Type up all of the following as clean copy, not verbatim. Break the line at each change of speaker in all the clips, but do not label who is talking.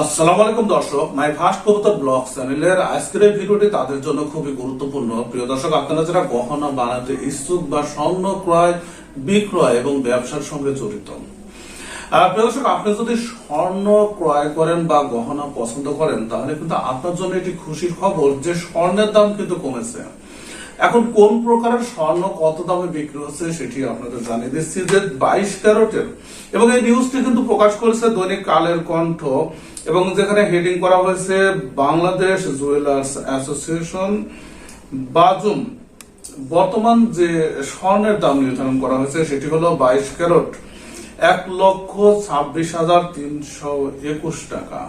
আসসালামু আলাইকুম দর্শক, মাই ফার্স্ট কবুতর ব্লগ চ্যানেলের আজকের এই ভিডিওটি তাদের জন্য খুবই গুরুত্বপূর্ণ। প্রিয় দর্শক, আপনারা যারা গহনা বানাতে ইচ্ছুক বা স্বর্ণ ক্রয় বিক্রয় এবং ব্যবসার সঙ্গে জড়িত, প্রিয় দর্শক, আপনি যদি স্বর্ণ ক্রয় করেন বা গহনা পছন্দ করেন তাহলে কিন্তু আপনার জন্য এটি খুশির খবর যে স্বর্ণের দাম কিন্তু কমেছে। এখন কোন প্রকারের স্বর্ণ কত দামে বিক্রি হচ্ছে সেটি আপনাদের জানিয়ে দিচ্ছি যে 22 ক্যারেটের, এবং এই নিউজটি কিন্তু প্রকাশ করেছে দৈনিক কালের কণ্ঠ, এবং যেখানে হেডিং করা হয়েছে বাংলাদেশ জুয়েলার্স অ্যাসোসিয়েশন বাজুম। বর্তমান যে স্বর্ণের দাম নির্ধারণ করা হয়েছে সেটি হলো 22 ক্যারেট 1,26,321 টাকা।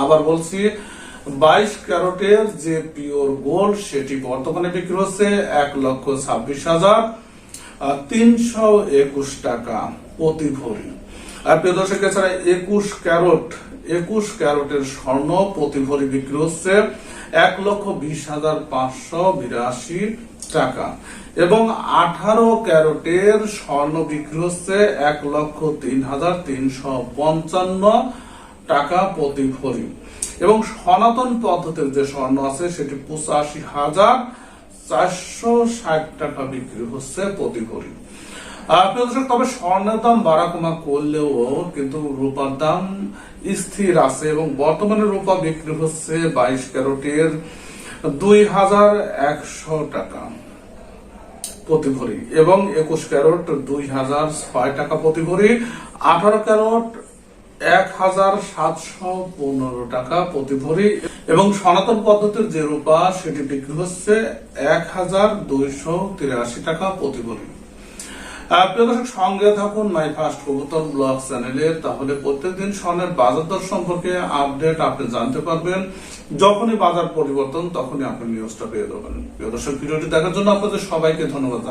আবার বলছি, 22 ক্যারেটের যে পিওর গোল্ড সেটি বর্তমানে বিক্রি হচ্ছে 1,26,321 টাকা প্রতি ভরি। আর প্রিয় দর্শক, এছাড়া 21 ক্যারেটের স্বর্ণ প্রতি ভরি বিক্রি হচ্ছে 1,20,582 টাকা, এবং 18 ক্যারেটের স্বর্ণ বিক্রি হচ্ছে 1,03,355 টাকা প্রতি ভরি, এবং সনাতন পদ্ধতির যে স্বর্ণ আছে সেটি 85,460 টাকা বিক্রি হচ্ছে প্রতি ভরি। তবে স্বর্ণের দাম বাড়া কমা করলেও কিন্তু রূপার দাম স্থির আছে, এবং বর্তমানে রূপা বিক্রি হচ্ছে 22 ক্যারেটের 2,100 টাকা প্রতি ভরি, এবং 21 ক্যারেট 2,006 টাকা প্রতি ভরি, 18 ক্যারেট 1,715 টাকা প্রতি ভরি, এবং সনাতন পদ্ধতির যে রূপা সেটি বিক্রি হচ্ছে 1,283 টাকা প্রতি ভরি। প্রিয় দর্শক, সঙ্গে থাকুন মাই ফার্স্ট কবুতর ব্লগ চ্যানেলে, তাহলে প্রত্যেকদিন স্বর্ণের বাজার দর সম্পর্কে আপডেট আপনি জানতে পারবেন। যখনই বাজার পরিবর্তন তখনই আপনি নিউজটা পেয়ে যাবেন। প্রিয় দর্শক, ভিডিওটি দেখার জন্য আপনাদের সবাইকে ধন্যবাদ।